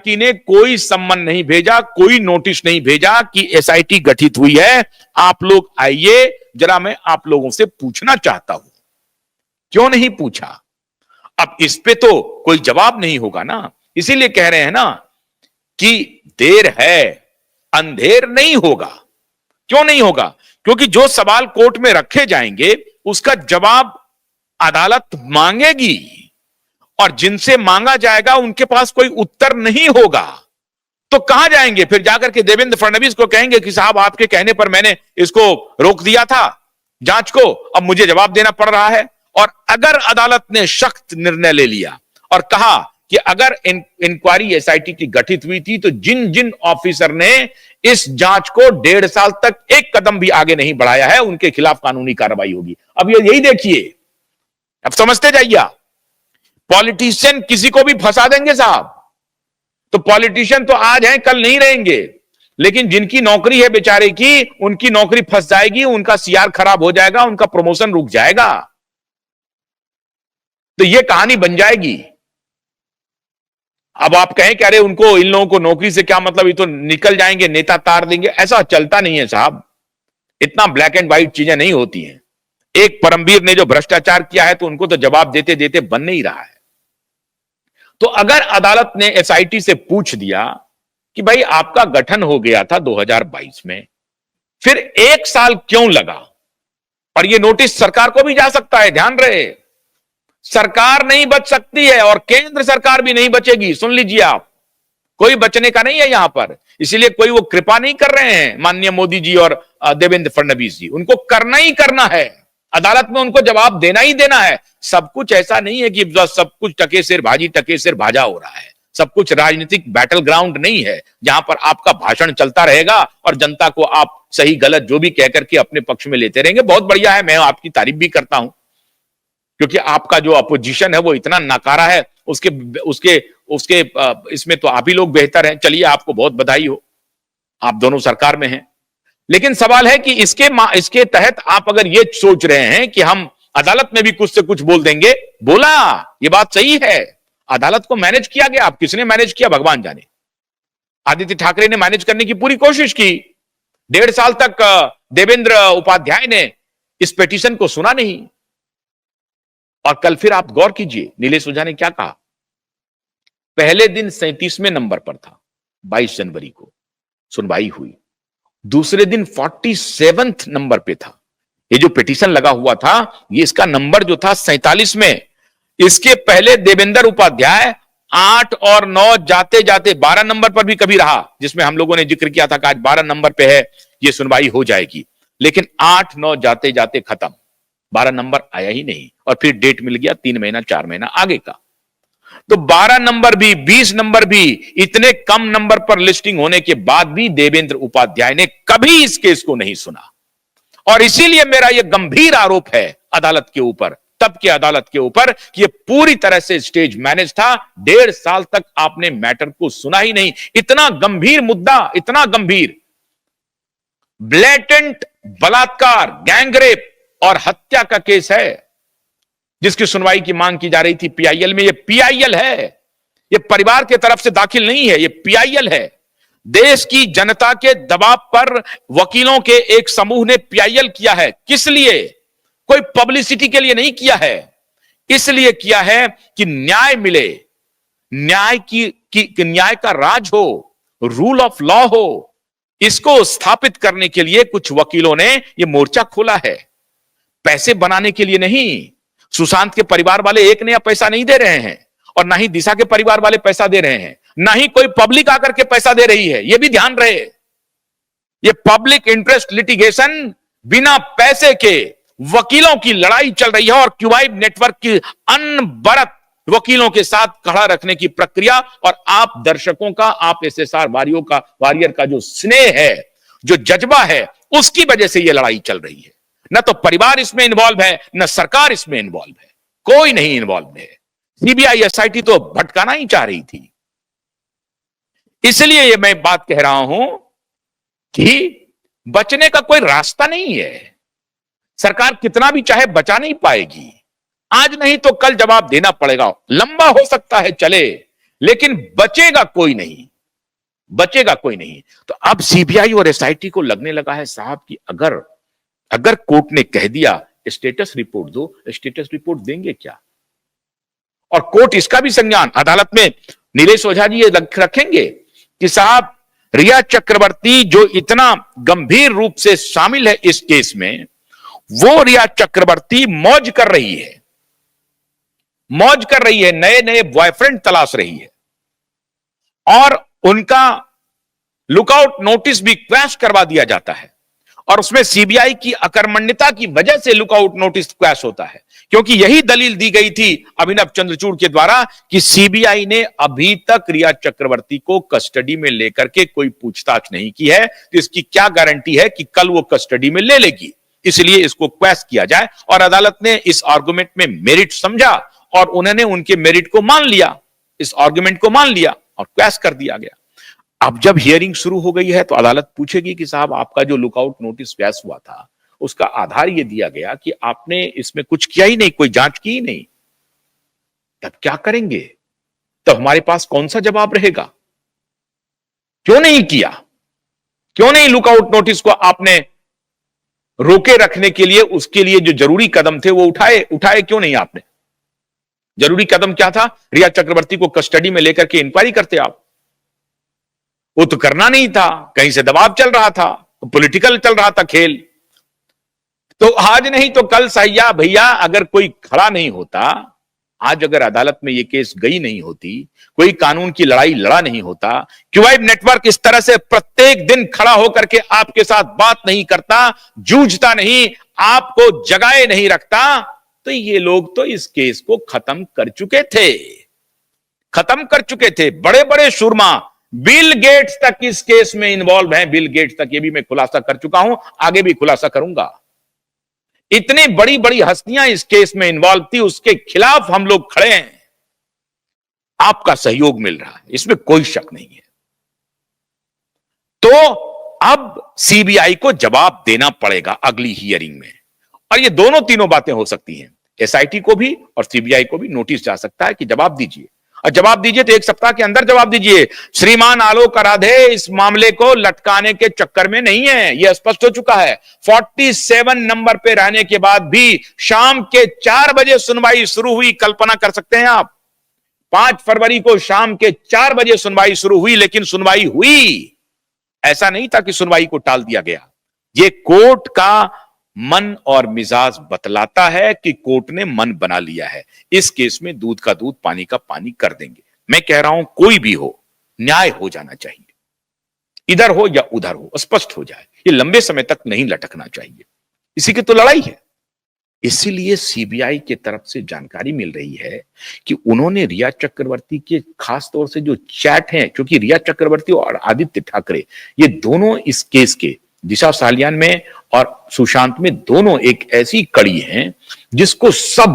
SIT ने कोई सम्मन नहीं भेजा, कोई नोटिस नहीं भेजा कि एसआईटी गठित हुई है, आप लोग आइए, जरा मैं आप लोगों से पूछना चाहता हूं। क्यों नहीं पूछा? अब इस पे तो कोई जवाब नहीं होगा ना, इसीलिए कह रहे हैं ना कि देर है अंधेर नहीं होगा। क्यों नहीं होगा? क्योंकि जो सवाल कोर्ट में रखे जाएंगे उसका जवाब अदालत मांगेगी, और जिनसे मांगा जाएगा उनके पास कोई उत्तर नहीं होगा, तो कहां जाएंगे फिर? जाकर के देवेंद्र फडणवीस को कहेंगे कि साहब आपके कहने पर मैंने इसको रोक दिया था जांच को, अब मुझे जवाब देना पड़ रहा है। और अगर अदालत ने सख्त निर्णय ले लिया और कहा कि अगर इंक्वायरी एसआईटी की गठित हुई थी तो जिन जिन ऑफिसर ने इस जांच को 1.5 साल तक एक कदम भी आगे नहीं बढ़ाया है उनके खिलाफ कानूनी कार्रवाई होगी। अब ये यही देखिए, अब समझते जाइए, पॉलिटिशियन किसी को भी फंसा देंगे साहब। तो पॉलिटिशियन तो आज हैं कल नहीं रहेंगे, लेकिन जिनकी नौकरी है बेचारे की, उनकी नौकरी फंस जाएगी, उनका सीआर खराब हो जाएगा, उनका प्रमोशन रुक जाएगा। तो यह कहानी बन जाएगी। अब आप कहें कि अरे उनको, इन लोगों को नौकरी से क्या मतलब, ये तो निकल जाएंगे, नेता तार देंगे, ऐसा चलता नहीं है साहब। इतना ब्लैक एंड व्हाइट चीजें नहीं होती हैं। एक परमवीर ने जो भ्रष्टाचार किया है तो उनको तो जवाब देते देते बन नहीं रहा है। तो अगर अदालत ने एसआईटी से पूछ दिया कि भाई आपका गठन हो गया था 2022 में, फिर 1 साल क्यों लगा? और यह नोटिस सरकार को भी जा सकता है, ध्यान रहे, सरकार नहीं बच सकती है और केंद्र सरकार भी नहीं बचेगी। सुन लीजिए आप, कोई बचने का नहीं है यहां पर। इसीलिए कोई वो कृपा नहीं कर रहे हैं माननीय मोदी जी और देवेंद्र फडणवीस जी, उनको करना ही करना है, अदालत में उनको जवाब देना ही देना है। सब कुछ ऐसा नहीं है कि सब कुछ टके सिर भाजी टके सिर भाजा हो रहा है। सब कुछ राजनीतिक बैटल ग्राउंड नहीं है जहां पर आपका भाषण चलता रहेगा और जनता को आप सही गलत जो भी कहकर के अपने पक्ष में लेते रहेंगे। बहुत बढ़िया है, मैं आपकी तारीफ भी करता हूं, क्योंकि आपका जो अपोजिशन है वो इतना नकारा है, उसके उसके उसके इसमें तो आप ही लोग बेहतर हैं। चलिए, आपको बहुत बधाई हो, आप दोनों सरकार में हैं। लेकिन सवाल है कि इसके तहत आप अगर ये सोच रहे हैं कि हम अदालत में भी कुछ से कुछ बोल देंगे, बोला, ये बात सही है, अदालत को मैनेज किया गया। आप किसने मैनेज किया भगवान जाने। आदित्य ठाकरे ने मैनेज करने की पूरी कोशिश की। 1.5 साल तक देवेंद्र उपाध्याय ने इस पिटीशन को सुना नहीं। और कल फिर आप गौर कीजिए, नीलेश ओझा ने क्या कहा। पहले दिन 37वें नंबर पर था, 22 जनवरी को सुनवाई हुई। दूसरे दिन 47वें नंबर पे था। ये जो पिटीशन लगा हुआ था, ये इसका नंबर जो था 47 में। इसके पहले देवेंद्र उपाध्याय 8 और 9 जाते जाते 12 नंबर पर भी कभी रहा, जिसमें हम लोगों ने जिक्र किया था कि आज 12 नंबर पे है, ये सुनवाई हो जाएगी। लेकिन 8-9 जाते जाते खत्म, 12 नंबर आया ही नहीं। और फिर डेट मिल गया 3 महीना 4 महीना आगे का। तो 12 नंबर भी, 20 नंबर भी, इतने कम नंबर पर लिस्टिंग होने के बाद भी देवेंद्र उपाध्याय ने कभी इस केस को नहीं सुना। और इसीलिए मेरा यह गंभीर आरोप है अदालत के ऊपर, तब के अदालत के ऊपर, कि यह पूरी तरह से स्टेज मैनेज था। 1.5 साल तक आपने मैटर को सुना ही नहीं। इतना गंभीर मुद्दा, इतना गंभीर, ब्लेटेंट बलात्कार, गैंगरेप और हत्या का केस है, जिसकी सुनवाई की मांग की जा रही थी पीआईएल में। ये पीआईएल है, ये परिवार के तरफ से दाखिल नहीं है, ये पीआईएल है। देश की जनता के दबाव पर वकीलों के एक समूह ने पीआईएल किया है। किस लिए? कोई पब्लिसिटी के लिए नहीं किया है, इसलिए किया है कि न्याय मिले, न्याय का राज हो, रूल ऑफ लॉ हो। इसको स्थापित करने के लिए कुछ वकीलों ने यह मोर्चा खोला है, पैसे बनाने के लिए नहीं। सुशांत के परिवार वाले एक नया पैसा नहीं दे रहे हैं, और ना ही दिशा के परिवार वाले पैसा दे रहे हैं, ना ही कोई पब्लिक आकर के पैसा दे रही है। यह भी ध्यान रहे, यह पब्लिक इंटरेस्ट लिटिगेशन, बिना पैसे के वकीलों की लड़ाई चल रही है। और क्यूबाइब नेटवर्क की अनबरत वकीलों के साथ खड़ा रखने की प्रक्रिया, और आप दर्शकों का, आप एसएसआर वारियर का जो स्नेह है, जो जज्बा है, उसकी वजह से यह लड़ाई चल रही है। न तो परिवार इसमें इन्वॉल्व है, न सरकार इसमें इन्वॉल्व है, कोई नहीं इन्वॉल्व है। सीबीआई एसआईटी तो भटकाना ही चाह रही थी। इसलिए ये मैं बात कह रहा हूं कि बचने का कोई रास्ता नहीं है। सरकार कितना भी चाहे बचा नहीं पाएगी। आज नहीं तो कल जवाब देना पड़ेगा। लंबा हो सकता है चले, लेकिन बचेगा कोई नहीं, बचेगा कोई नहीं। तो अब सीबीआई और एसआईटी को लगने लगा है साहब कि अगर अगर कोर्ट ने कह दिया स्टेटस रिपोर्ट दो, स्टेटस रिपोर्ट देंगे क्या? और कोर्ट इसका भी संज्ञान अदालत में नीलेश ओझा जी ये रखेंगे कि साहब रिया चक्रवर्ती जो इतना गंभीर रूप से शामिल है इस केस में, वो रिया चक्रवर्ती मौज कर रही है, मौज कर रही है, नए नए बॉयफ्रेंड तलाश रही है और उनका लुकआउट नोटिस भी क्वैश करवा दिया जाता है और उसमें सीबीआई की अकर्मण्यता की वजह से लुकआउट नोटिस क्वैश होता है, क्योंकि यही दलील दी गई थी अभिनव चंद्रचूड़ के द्वारा कि सीबीआई ने अभी तक रिया चक्रवर्ती को कस्टडी में लेकर के कोई पूछताछ नहीं की है, तो इसकी क्या गारंटी है कि कल वो कस्टडी में ले लेगी, इसलिए इसको क्वैश किया जाए। और अदालत ने इस आर्गुमेंट में मेरिट समझा और उन्होंने उनके मेरिट को मान लिया, इस आर्गुमेंट को मान लिया और क्वैश कर दिया गया। अब जब हियरिंग शुरू हो गई है तो अदालत पूछेगी कि साहब आपका जो लुकआउट नोटिस क्वैश हुआ था उसका आधार यह दिया गया कि आपने इसमें कुछ किया ही नहीं, कोई जांच की ही नहीं, तब क्या करेंगे? तब हमारे पास कौन सा जवाब रहेगा? क्यों नहीं किया? क्यों नहीं लुकआउट नोटिस को आपने रोके रखने के लिए, उसके लिए जो जरूरी कदम थे वो उठाए क्यों नहीं आपने? जरूरी कदम क्या था? रिया चक्रवर्ती को कस्टडी में लेकर के इंक्वायरी करते आप, वो तो करना नहीं था, कहीं से दबाव चल रहा था, पॉलिटिकल चल रहा था खेल। तो आज नहीं तो कल सैया भैया अगर कोई खड़ा नहीं होता, आज अगर अदालत में ये केस गई नहीं होती, कोई कानून की लड़ाई लड़ा नहीं होता, क्यूआइब नेटवर्क इस तरह से प्रत्येक दिन खड़ा होकर के आपके साथ बात नहीं करता, जूझता नहीं, आपको जगाए नहीं रखता, तो ये लोग तो इस केस को खत्म कर चुके थे, खत्म कर चुके थे। बड़े बड़े सुरमा बिल गेट्स तक इस केस में इन्वॉल्व हैं, बिल गेट्स तक, ये भी मैं खुलासा कर चुका हूं, आगे भी खुलासा करूंगा। इतनी बड़ी बड़ी हस्तियां इस केस में इन्वॉल्व थी, उसके खिलाफ हम लोग खड़े हैं, आपका सहयोग मिल रहा है, इसमें कोई शक नहीं है। तो अब सीबीआई को जवाब देना पड़ेगा अगली हियरिंग में, और ये दोनों तीनों बातें हो सकती हैं, एसआईटी को भी और सीबीआई को भी नोटिस जा सकता है कि जवाब दीजिए, और जवाब दीजिए तो 1 सप्ताह के अंदर जवाब दीजिए। श्रीमान आलोक आराधे इस मामले को लटकाने के चक्कर में नहीं है, यह स्पष्ट हो चुका है। 47 नंबर पे रहने के बाद भी शाम के 4 बजे सुनवाई शुरू हुई, कल्पना कर सकते हैं आप। 5 फरवरी को शाम के 4 बजे सुनवाई शुरू हुई, लेकिन सुनवाई हुई, ऐसा नहीं था कि सुनवाई को टाल दिया गया। यह कोर्ट का मन और मिजाज बतलाता है कि कोर्ट ने मन बना लिया है, इस केस में दूध का दूध पानी का पानी कर देंगे। मैं कह रहा हूं कोई भी हो, न्याय हो जाना चाहिए, इधर हो या उधर हो, स्पष्ट हो जाए, ये लंबे समय तक नहीं लटकना चाहिए, इसी की तो लड़ाई है। इसीलिए सीबीआई की तरफ से जानकारी मिल रही है कि उन्होंने रिया चक्रवर्ती के खास तौर से जो चैट हैं, क्योंकि रिया चक्रवर्ती और आदित्य ठाकरे ये दोनों इस केस के, दिशा सालियान में और सुशांत में, दोनों एक ऐसी कड़ी हैं जिसको सब